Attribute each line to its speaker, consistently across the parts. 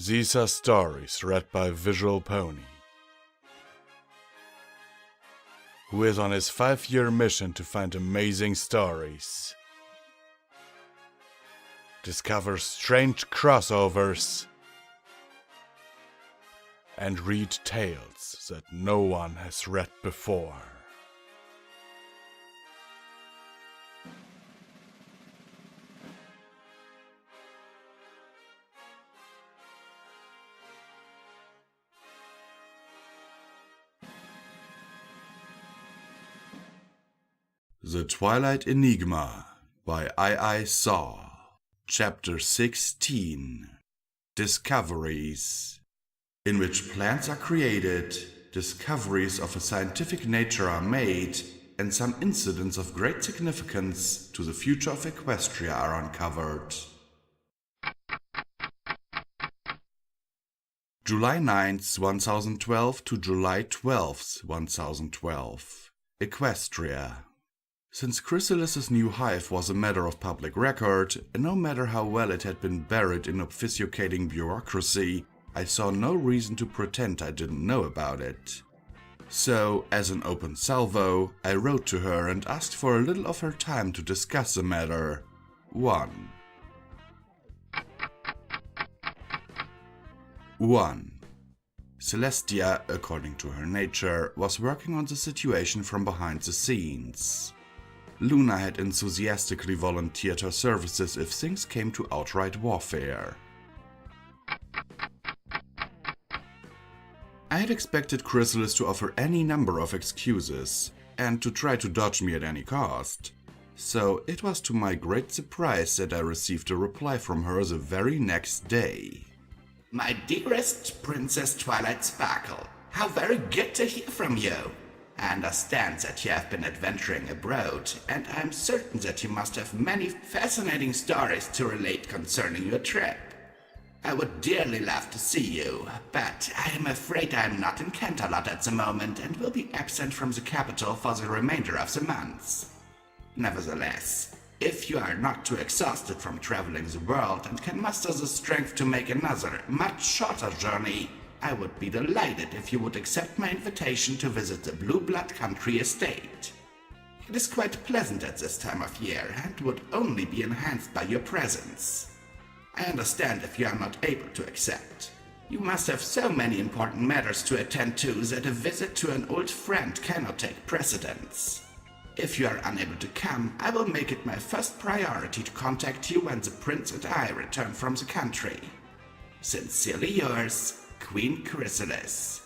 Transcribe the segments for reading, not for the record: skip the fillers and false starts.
Speaker 1: These are stories read by Visual Pony, who is on his 5-year mission to find amazing stories, discover strange crossovers, and read tales that no one has read before. The Twilight Enigma by iisaw. Chapter 16. Discoveries. In which plans are created, discoveries of a scientific nature are made, and some incidents of great significance to the future of Equestria are uncovered. July 9th, 1012 to July 12th, 1012. Equestria. Since Chrysalis' new hive was a matter of public record, and no matter how well it had been buried in obfuscating bureaucracy, I saw no reason to pretend I didn't know about it. So, as an open salvo, I wrote to her and asked for a little of her time to discuss the matter. 1. Celestia, according to her nature, was working on the situation from behind the scenes. Luna had enthusiastically volunteered her services if things came to outright warfare. I had expected Chrysalis to offer any number of excuses, and to try to dodge me at any cost. So it was to my great surprise that I received a reply from her the very next day.
Speaker 2: My dearest Princess Twilight Sparkle, how very good to hear from you. I understand that you have been adventuring abroad, and I'm certain that you must have many fascinating stories to relate concerning your trip. I would dearly love to see you, but I am afraid I am not in Canterlot at the moment and will be absent from the capital for the remainder of the month. Nevertheless, if you are not too exhausted from traveling the world and can muster the strength to make another, much shorter journey, I would be delighted if you would accept my invitation to visit the Blue Blood Country estate. It is quite pleasant at this time of year and would only be enhanced by your presence. I understand if you are not able to accept. You must have so many important matters to attend to that a visit to an old friend cannot take precedence. If you are unable to come, I will make it my first priority to contact you when the Prince and I return from the country. Sincerely yours, Queen Chrysalis.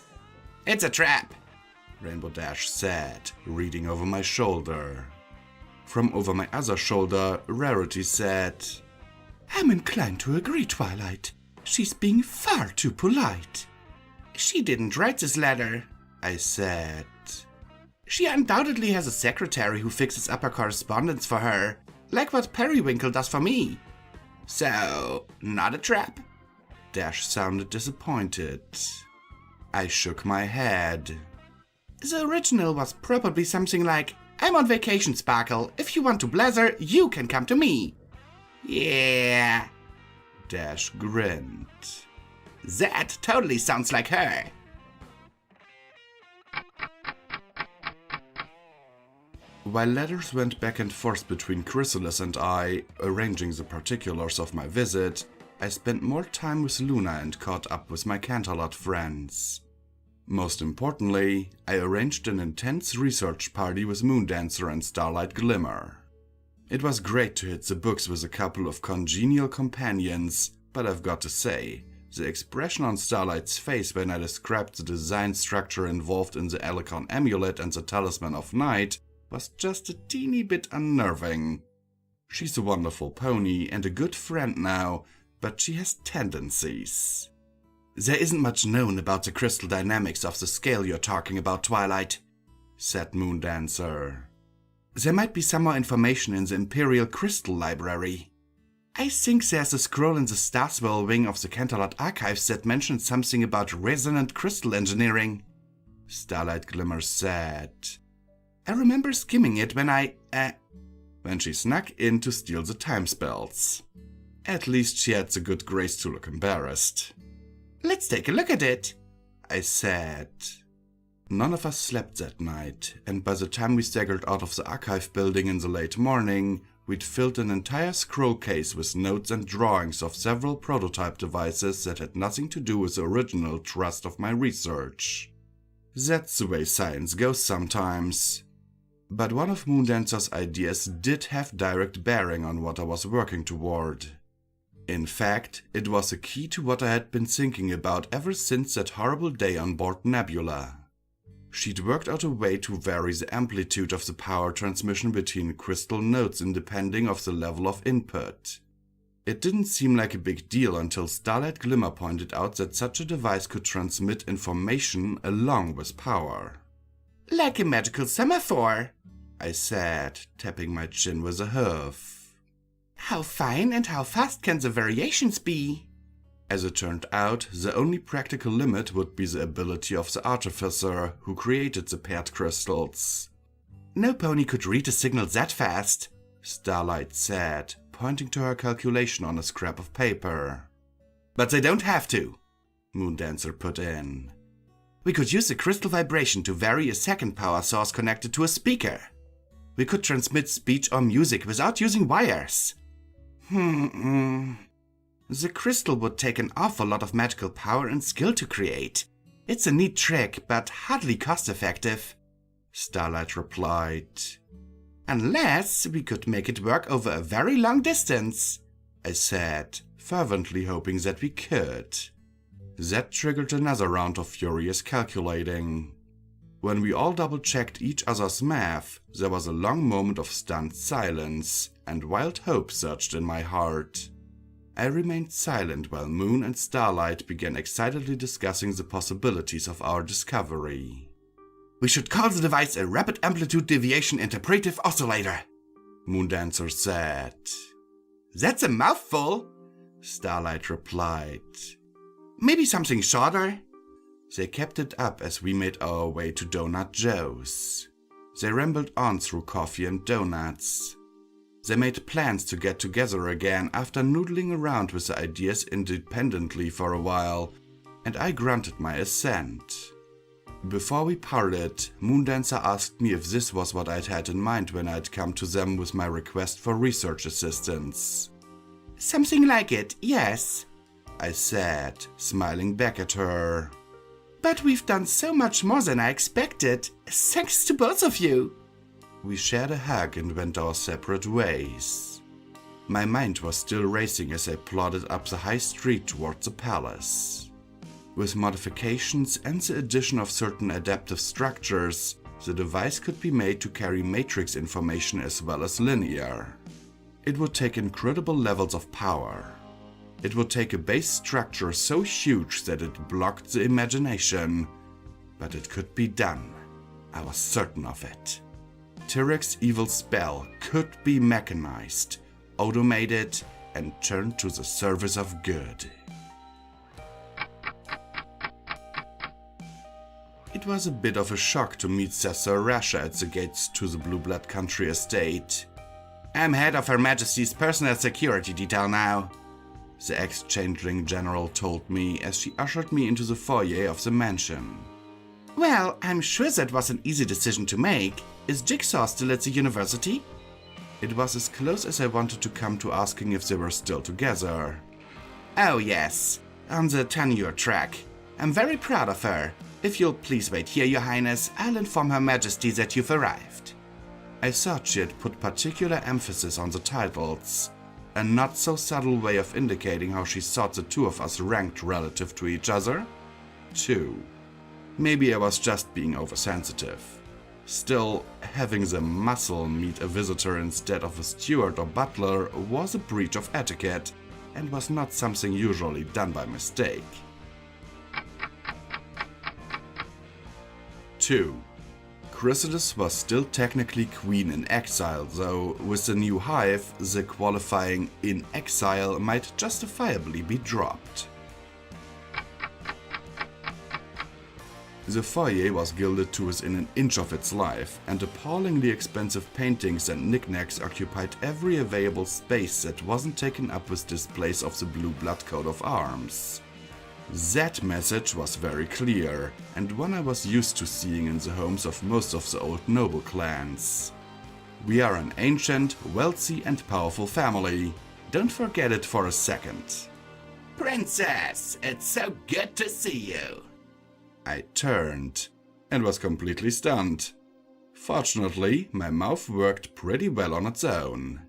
Speaker 2: It's a trap,
Speaker 1: Rainbow Dash said, reading over my shoulder. From over my other shoulder, Rarity said,
Speaker 3: I'm inclined to agree, Twilight. She's being far too polite.
Speaker 2: She didn't write this letter,
Speaker 1: I said.
Speaker 2: She undoubtedly has a secretary who fixes up her correspondence for her, like what Periwinkle does for me. So, not a trap?
Speaker 1: Dash sounded disappointed. I shook my head.
Speaker 2: The original was probably something like, I'm on vacation, Sparkle. If you want to blather, you can come to me. Yeah.
Speaker 1: Dash grinned.
Speaker 2: That totally sounds like her.
Speaker 1: While letters went back and forth between Chrysalis and I, arranging the particulars of my visit, I spent more time with Luna and caught up with my Canterlot friends. Most importantly, I arranged an intense research party with Moondancer and Starlight Glimmer. It was great to hit the books with a couple of congenial companions, but I've got to say, the expression on Starlight's face when I described the design structure involved in the Alicon amulet and the Talisman of Night was just a teeny bit unnerving. She's a wonderful pony and a good friend now, but she has tendencies.
Speaker 3: There isn't much known about the crystal dynamics of the scale you're talking about, Twilight,
Speaker 1: said Moondancer.
Speaker 3: There might be some more information in the Imperial Crystal Library. I think there's a scroll in the Starswell wing of the Canterlot archives that mentions something about resonant crystal engineering,
Speaker 1: Starlight Glimmer said.
Speaker 3: I remember skimming it
Speaker 1: when she snuck in to steal the time spells. At least she had the good grace to look embarrassed.
Speaker 3: Let's take a look at it, I said. None of us slept that night, and by the time we staggered out of the archive building in the late morning, we'd filled an entire scroll case with notes and drawings of several prototype devices that had nothing to do with the original thrust of my research. That's the way science goes sometimes. But one of Moondancer's ideas did have direct bearing on what I was working toward. In fact, it was a key to what I had been thinking about ever since that horrible day on board Nebula. She'd worked out a way to vary the amplitude of the power transmission between crystal nodes independent of the level of input. It didn't seem like a big deal until Starlight Glimmer pointed out that such a device could transmit information along with power.
Speaker 2: Like a magical semaphore,
Speaker 3: I said, tapping my chin with a hoof.
Speaker 2: How fine and how fast can the variations be?
Speaker 3: As it turned out, the only practical limit would be the ability of the artificer who created the paired crystals.
Speaker 2: No pony could read a signal that fast,
Speaker 3: Starlight said, pointing to her calculation on a scrap of paper.
Speaker 2: But they don't have to,
Speaker 3: Moondancer put in.
Speaker 2: We could use the crystal vibration to vary a second power source connected to a speaker. We could transmit speech or music without using wires. The crystal would take an awful lot of magical power and skill to create. It's a neat trick, but hardly cost-effective,
Speaker 3: Starlight replied.
Speaker 2: Unless we could make it work over a very long distance,
Speaker 3: I said, fervently hoping that we could. That triggered another round of furious calculating. When we all double-checked each other's math, there was a long moment of stunned silence, and wild hope surged in my heart. I remained silent while Moon and Starlight began excitedly discussing the possibilities of our discovery.
Speaker 2: We should call the device a Rapid Amplitude Deviation Interpretive Oscillator,
Speaker 3: Moondancer said.
Speaker 2: That's a mouthful,
Speaker 3: Starlight replied.
Speaker 2: Maybe something shorter?
Speaker 3: They kept it up as we made our way to Donut Joe's. They rambled on through coffee and donuts. They made plans to get together again after noodling around with the ideas independently for a while, and I granted my assent. Before we parted, Moondancer asked me if this was what I'd had in mind when I'd come to them with my request for research assistance.
Speaker 2: Something like it, yes,
Speaker 3: I said, smiling back at her.
Speaker 2: But we've done so much more than I expected, thanks to both of you.
Speaker 3: We shared a hug and went our separate ways. My mind was still racing as I plodded up the high street towards the palace. With modifications and the addition of certain adaptive structures, the device could be made to carry matrix information as well as linear. It would take incredible levels of power. It would take a base structure so huge that it blocked the imagination, but it could be done. I was certain of it. Tyrek's evil spell could be mechanized, automated, and turned to the service of good. It was a bit of a shock to meet Cesar Rasha at the gates to the Blue Blood Country estate.
Speaker 2: I'm head of Her Majesty's personal security detail now,
Speaker 3: the ex-changeling general told me as she ushered me into the foyer of the mansion.
Speaker 2: Well, I'm sure that was an easy decision to make. Is Jigsaw still at the university?
Speaker 3: It was as close as I wanted to come to asking if they were still together.
Speaker 2: Oh yes, on the tenure track. I'm very proud of her. If you'll please wait here, Your Highness, I'll inform Her Majesty that you've arrived.
Speaker 3: I thought she had put particular emphasis on the titles, a not so subtle way of indicating how she thought the two of us ranked relative to each other. 2. Maybe I was just being oversensitive. Still, having the muscle meet a visitor instead of a steward or butler was a breach of etiquette and was not something usually done by mistake. 2. Chrysalis was still technically queen in exile, though with the new hive, the qualifying in exile might justifiably be dropped. The foyer was gilded to within an inch of its life, and appallingly expensive paintings and knickknacks occupied every available space that wasn't taken up with displays of the Blue Blood coat of arms.
Speaker 1: That message was very clear, and one I was used to seeing in the homes of most of the old noble clans. We are an ancient, wealthy and powerful family. Don't forget it for a second.
Speaker 2: Princess, it's so good to see you.
Speaker 1: I turned and was completely stunned. Fortunately, my mouth worked pretty well on its own.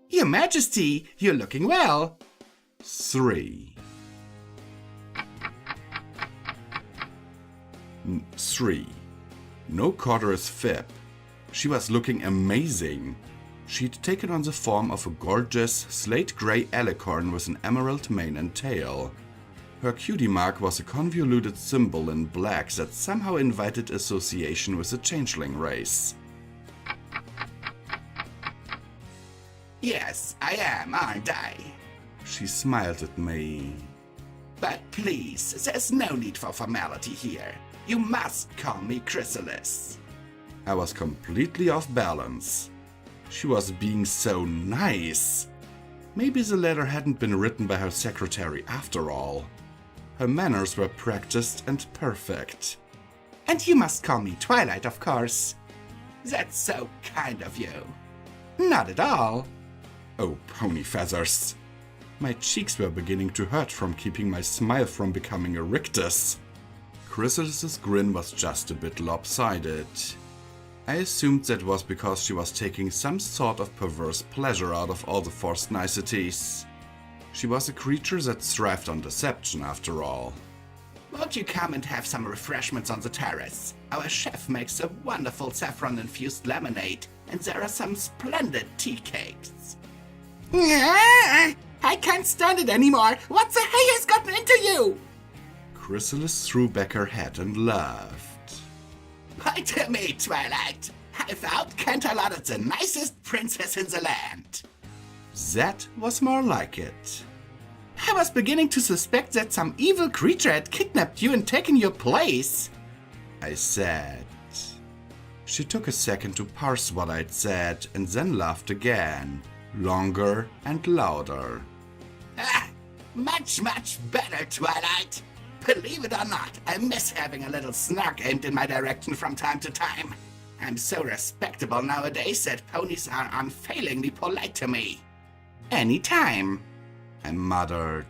Speaker 3: Your Majesty, you're looking well.
Speaker 1: 3. 3. No Corder's fib. She was looking amazing. She'd taken on the form of a gorgeous, slate-grey alicorn with an emerald mane and tail. Her cutie mark was a convoluted symbol in black that somehow invited association with the changeling race.
Speaker 2: Yes, I am, aren't I?
Speaker 1: She smiled at me.
Speaker 2: But please, there's no need for formality here. You must call me Chrysalis.
Speaker 1: I was completely off balance. She was being so nice. Maybe the letter hadn't been written by her secretary after all. Her manners were practiced and perfect.
Speaker 3: And you must call me Twilight, of course.
Speaker 2: That's so kind of you.
Speaker 3: Not at all.
Speaker 1: Oh, pony feathers. My cheeks were beginning to hurt from keeping my smile from becoming a rictus. Chrysalis's grin was just a bit lopsided. I assumed that was because she was taking some sort of perverse pleasure out of all the forced niceties. She was a creature that thrived on deception, after all.
Speaker 2: Won't you come and have some refreshments on the terrace? Our chef makes a wonderful saffron-infused lemonade, and there are some splendid tea cakes.
Speaker 3: I can't stand it anymore. What the hell has gotten into you?
Speaker 1: Chrysalis threw back her head and laughed.
Speaker 2: Point to me, Twilight. I found Canterlot the nicest princess in the land.
Speaker 1: That was more like it.
Speaker 3: I was beginning to suspect that some evil creature had kidnapped you and taken your place,
Speaker 1: I said. She took a second to parse what I'd said and then laughed again, longer and louder.
Speaker 2: Ah, much better, Twilight. Believe it or not, I miss having a little snark aimed in my direction from time to time. I'm so respectable nowadays that ponies are unfailingly polite to me.
Speaker 3: Anytime,
Speaker 1: I muttered.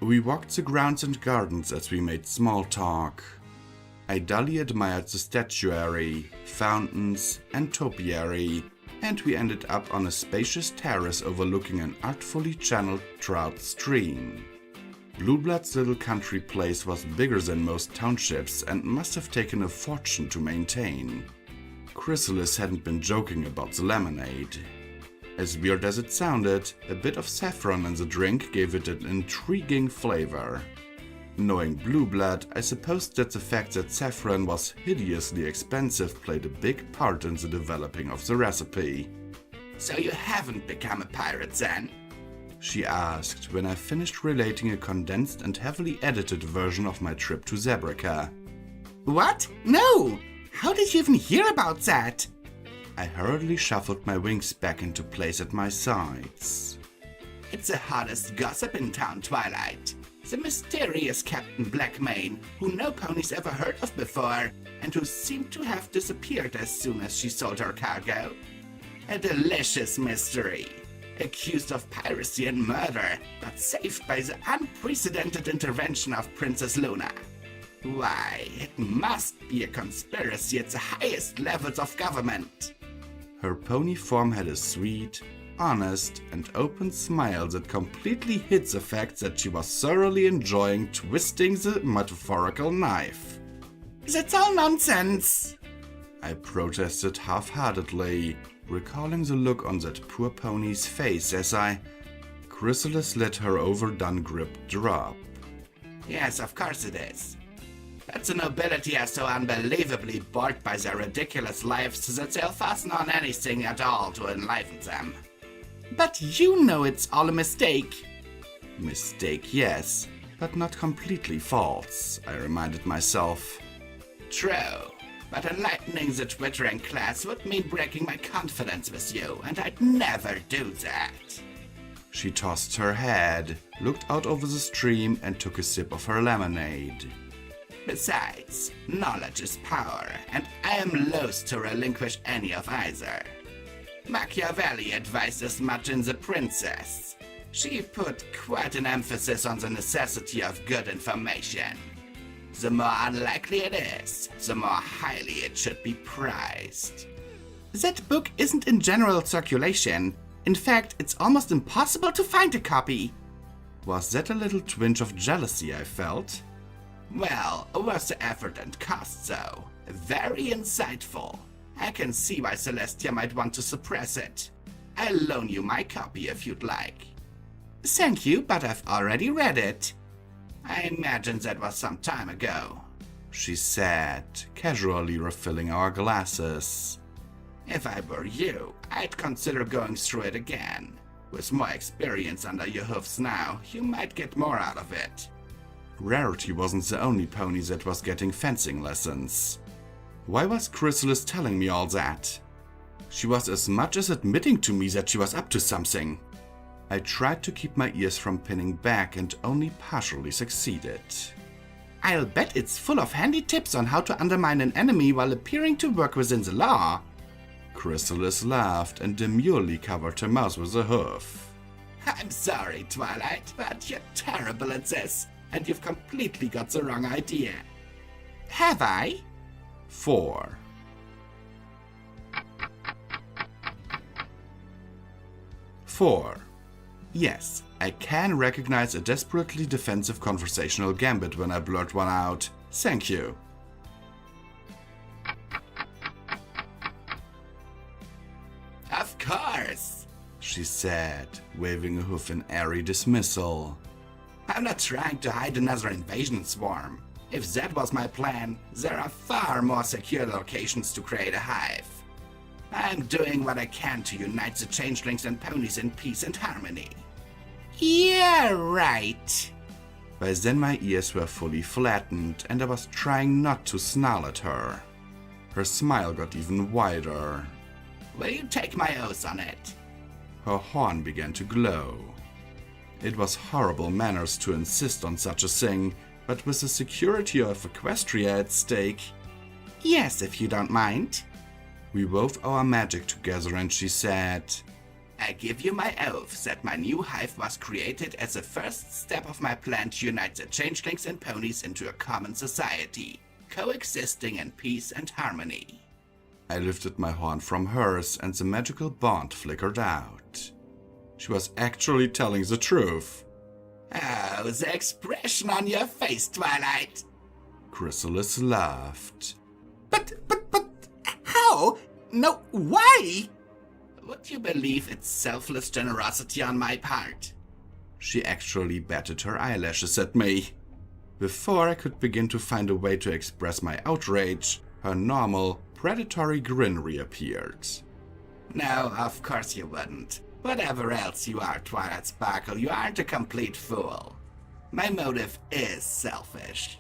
Speaker 1: We walked the grounds and gardens as we made small talk. I dully admired the statuary, fountains, and topiary, and we ended up on a spacious terrace overlooking an artfully channeled trout stream. Blueblood's little country place was bigger than most townships and must have taken a fortune to maintain. Chrysalis hadn't been joking about the lemonade. As weird as it sounded, a bit of saffron in the drink gave it an intriguing flavor. Knowing Blueblood, I supposed that the fact that saffron was hideously expensive played a big part in the developing of the recipe.
Speaker 2: So you haven't become a pirate then?
Speaker 1: She asked when I finished relating a condensed and heavily edited version of my trip to Zebrica.
Speaker 3: What? No! How did you even hear about that?
Speaker 1: I hurriedly shuffled my wings back into place at my sides.
Speaker 2: It's the hottest gossip in town, Twilight. The mysterious Captain Blackmane, who no ponies ever heard of before, and who seemed to have disappeared as soon as she sold her cargo. A delicious mystery. Accused of piracy and murder, but saved by the unprecedented intervention of Princess Luna. Why, it must be a conspiracy at the highest levels of government.
Speaker 1: Her pony form had a sweet, honest, and open smile that completely hid the fact that she was thoroughly enjoying twisting the metaphorical knife.
Speaker 3: That's all nonsense,
Speaker 1: I protested half-heartedly, recalling the look on that poor pony's face as Chrysalis let her overdone grip drop.
Speaker 2: Yes, of course it is. But the nobility are so unbelievably bored by their ridiculous lives that they'll fasten on anything at all to enliven them.
Speaker 3: But you know it's all a mistake.
Speaker 1: Mistake, yes, but not completely false, I reminded myself.
Speaker 2: True. But enlightening the twittering class would mean breaking my confidence with you, and I'd never do that.
Speaker 1: She tossed her head, looked out over the stream, and took a sip of her lemonade.
Speaker 2: Besides, knowledge is power, and I am loath to relinquish any of either. Machiavelli advised as much in The Princess. She put quite an emphasis on the necessity of good information. The more unlikely it is, the more highly it should be prized.
Speaker 3: That book isn't in general circulation. In fact, it's almost impossible to find a copy.
Speaker 1: Was that a little twinge of jealousy I felt?
Speaker 2: Well, worth the effort and cost, though. Very insightful. I can see why Celestia might want to suppress it. I'll loan you my copy if you'd like.
Speaker 3: Thank you, but I've already read it.
Speaker 2: I imagine that was some time ago,
Speaker 1: she said, casually refilling our glasses.
Speaker 2: If I were you, I'd consider going through it again. With more experience under your hoofs now, you might get more out of it.
Speaker 1: Rarity wasn't the only pony that was getting fencing lessons. Why was Chrysalis telling me all that? She was as much as admitting to me that she was up to something. I tried to keep my ears from pinning back and only partially succeeded.
Speaker 3: I'll bet it's full of handy tips on how to undermine an enemy while appearing to work within the law.
Speaker 1: Chrysalis laughed and demurely covered her mouth with a hoof.
Speaker 2: I'm sorry, Twilight, but you're terrible at this, and you've completely got the wrong idea.
Speaker 3: Have I?
Speaker 1: 4. Yes, I can recognize a desperately defensive conversational gambit when I blurt one out. Thank you.
Speaker 2: Of course,
Speaker 1: she said, waving a hoof in airy dismissal.
Speaker 2: I'm not trying to hide another invasion swarm. If that was my plan, there are far more secure locations to create a hive. I'm doing what I can to unite the changelings and ponies in peace and harmony.
Speaker 3: Yeah, right.
Speaker 1: By then my ears were fully flattened and I was trying not to snarl at her. Her smile got even wider.
Speaker 2: Will you take my oath on it?
Speaker 1: Her horn began to glow. It was horrible manners to insist on such a thing, but with the security of Equestria at stake...
Speaker 3: Yes, if you don't mind.
Speaker 1: We wove our magic together and she said,
Speaker 2: I give you my oath that my new hive was created as the first step of my plan to unite the changelings and ponies into a common society, coexisting in peace and harmony.
Speaker 1: I lifted my horn from hers and the magical bond flickered out. She was actually telling the truth.
Speaker 2: Oh, the expression on your face, Twilight.
Speaker 1: Chrysalis laughed.
Speaker 3: But, how? No, why?
Speaker 2: Would you believe it's selfless generosity on my part?
Speaker 1: She actually batted her eyelashes at me. Before I could begin to find a way to express my outrage, her normal, predatory grin reappeared.
Speaker 2: No, of course you wouldn't. Whatever else you are, Twilight Sparkle, you aren't a complete fool. My motive is selfish.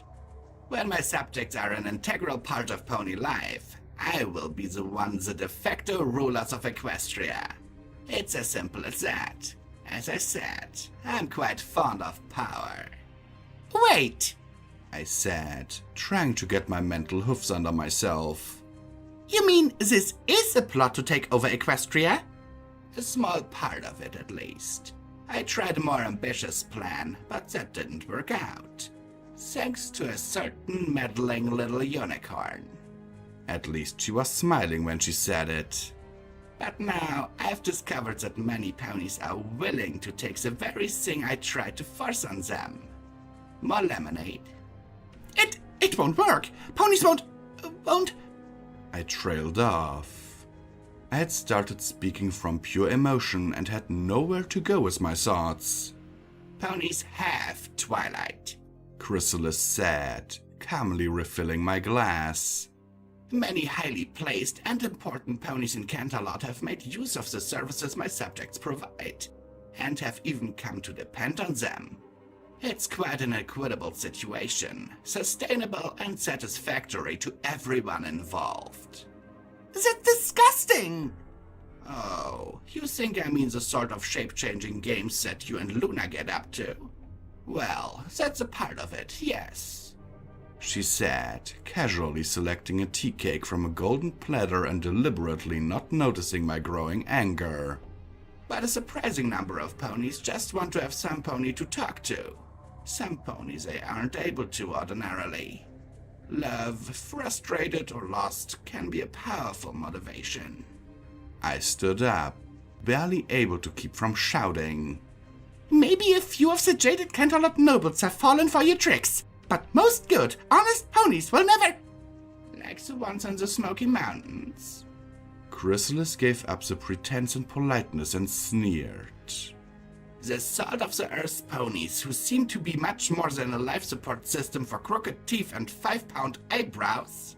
Speaker 2: When my subjects are an integral part of pony life, I will be the de facto rulers of Equestria. It's as simple as that. As I said, I'm quite fond of power.
Speaker 3: Wait,
Speaker 1: I said, trying to get my mental hoofs under myself.
Speaker 3: You mean this is a plot to take over Equestria?
Speaker 2: A small part of it, at least. I tried a more ambitious plan, but that didn't work out. Thanks to a certain meddling little unicorn.
Speaker 1: At least she was smiling when she said it.
Speaker 2: But now, I've discovered that many ponies are willing to take the very thing I tried to force on them. More lemonade.
Speaker 3: It won't work. Ponies won't...
Speaker 1: I trailed off. I had started speaking from pure emotion and had nowhere to go with my thoughts.
Speaker 2: Ponies have Twilight,
Speaker 1: Chrysalis said, calmly refilling my glass.
Speaker 2: Many highly placed and important ponies in Canterlot have made use of the services my subjects provide, and have even come to depend on them. It's quite an equitable situation, sustainable and satisfactory to everyone involved.
Speaker 3: That's disgusting!
Speaker 2: Oh, you think I mean the sort of shape-changing games that you and Luna get up to? Well, that's a part of it, yes.
Speaker 1: She said, casually selecting a tea cake from a golden platter and deliberately not noticing my growing anger.
Speaker 2: But a surprising number of ponies just want to have some pony to talk to. Some ponies they aren't able to ordinarily. Love, frustrated or lost, can be a powerful motivation.
Speaker 1: I stood up, barely able to keep from shouting.
Speaker 3: Maybe a few of the jaded Canterlot nobles have fallen for your tricks, but most good, honest ponies will never—
Speaker 2: Like the ones in the Smoky Mountains.
Speaker 1: Chrysalis gave up the pretense and politeness and sneered.
Speaker 2: The salt of the earth ponies, who seem to be much more than a life support system for crooked teeth and 5-pound eyebrows.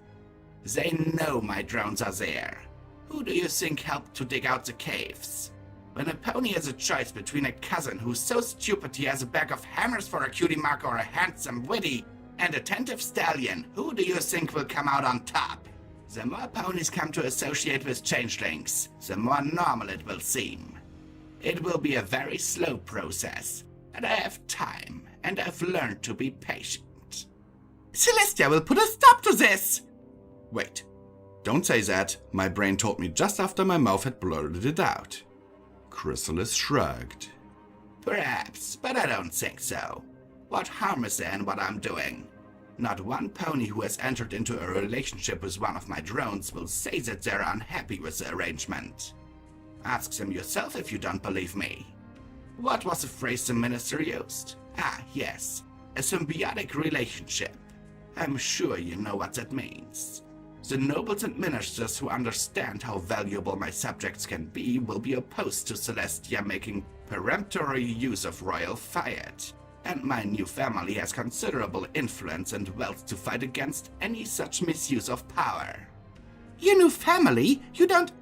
Speaker 2: They know my drones are there. Who do you think helped to dig out the caves? When a pony has a choice between a cousin who's so stupid he has a bag of hammers for a cutie mark or a handsome, witty, and attentive stallion, who do you think will come out on top? The more ponies come to associate with changelings, the more normal it will seem. It will be a very slow process, but I have time, and I've learned to be patient.
Speaker 3: Celestia will put a stop to this!
Speaker 1: Wait, don't say that. My brain told me just after my mouth had blurted it out. Chrysalis shrugged.
Speaker 2: Perhaps, but I don't think so. What harm is there in what I'm doing? Not one pony who has entered into a relationship with one of my drones will say that they're unhappy with the arrangement. Ask them yourself if you don't believe me. What was the phrase the minister used? Ah, yes, a symbiotic relationship. I'm sure you know what that means. The nobles and ministers who understand how valuable my subjects can be will be opposed to Celestia making peremptory use of royal fiat. And my new family has considerable influence and wealth to fight against any such misuse of power.
Speaker 3: Your new family? You don't—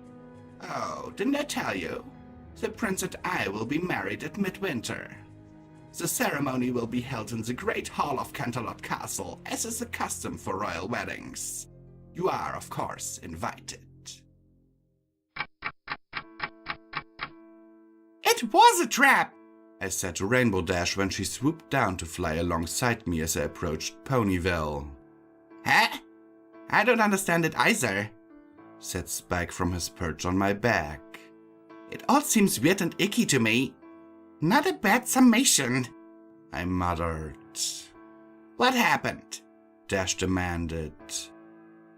Speaker 2: Oh, didn't I tell you? The prince and I will be married at midwinter. The ceremony will be held in the Great Hall of Canterlot Castle, as is the custom for royal weddings. You are, of course, invited.
Speaker 3: It was a trap!
Speaker 1: I said to Rainbow Dash when she swooped down to fly alongside me as I approached Ponyville.
Speaker 3: Huh? I don't understand it either,
Speaker 1: said Spike from his perch on my back.
Speaker 3: It all seems weird and icky to me. Not a bad summation,
Speaker 1: I muttered.
Speaker 3: What happened?
Speaker 1: Dash demanded.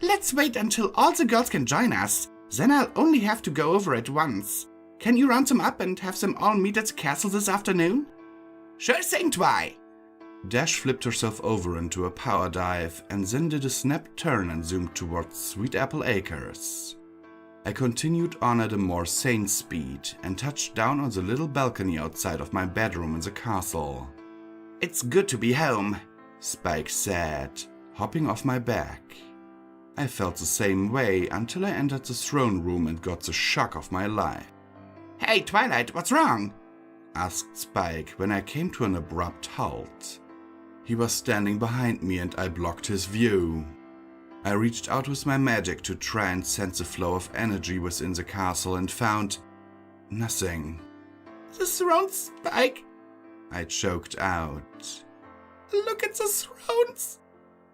Speaker 3: Let's wait until all the girls can join us. Then I'll only have to go over it once. Can you round them up and have them all meet at the castle this afternoon?
Speaker 2: Sure thing, Twi.
Speaker 1: Dash flipped herself over into a power dive and then did a snap turn and zoomed towards Sweet Apple Acres. I continued on at a more sane speed and touched down on the little balcony outside of my bedroom in the castle.
Speaker 3: It's good to be home,
Speaker 1: Spike said, hopping off my back. I felt the same way until I entered the throne room and got the shock of my life.
Speaker 3: Hey, Twilight, what's wrong?
Speaker 1: Asked Spike when I came to an abrupt halt. He was standing behind me and I blocked his view. I reached out with my magic to try and sense the flow of energy within the castle and found nothing.
Speaker 3: The throne, Spike!
Speaker 1: I choked out.
Speaker 3: Look at the thrones!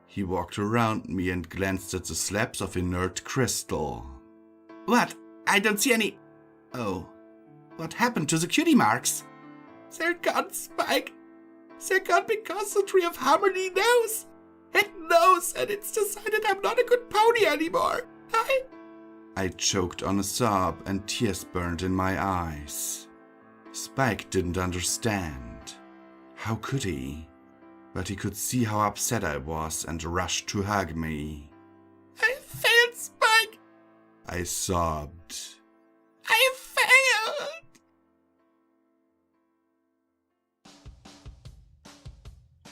Speaker 1: He walked around me and glanced at the slabs of inert crystal.
Speaker 3: What? I don't see any— Oh. What happened to the cutie marks? They're gone, Spike. They're gone because the Tree of Harmony knows. It knows, and it's decided I'm not a good pony anymore.
Speaker 1: I choked on a sob and tears burned in my eyes. Spike didn't understand. How could he? But he could see how upset I was and rushed to hug me.
Speaker 3: I failed, Spike.
Speaker 1: I sobbed.
Speaker 3: I failed.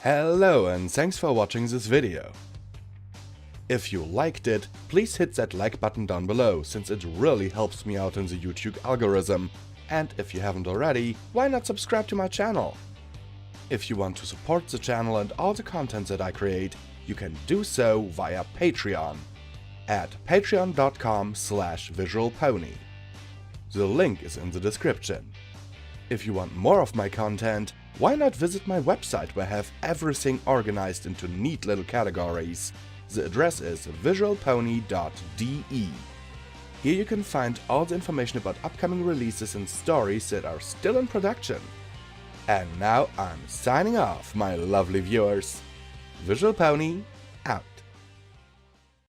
Speaker 1: Hello and thanks for watching this video. If you liked it, please hit that like button down below since it really helps me out in the YouTube algorithm. And if you haven't already, why not subscribe to my channel? If you want to support the channel and all the content that I create, you can do so via Patreon at patreon.com/visualpony. The link is in the description. If you want more of my content, why not visit my website where I have everything organized into neat little categories. The address is visualpony.de. Here you can find all the information about upcoming releases and stories that are still in production. And now I'm signing off, my lovely viewers. Visual Pony,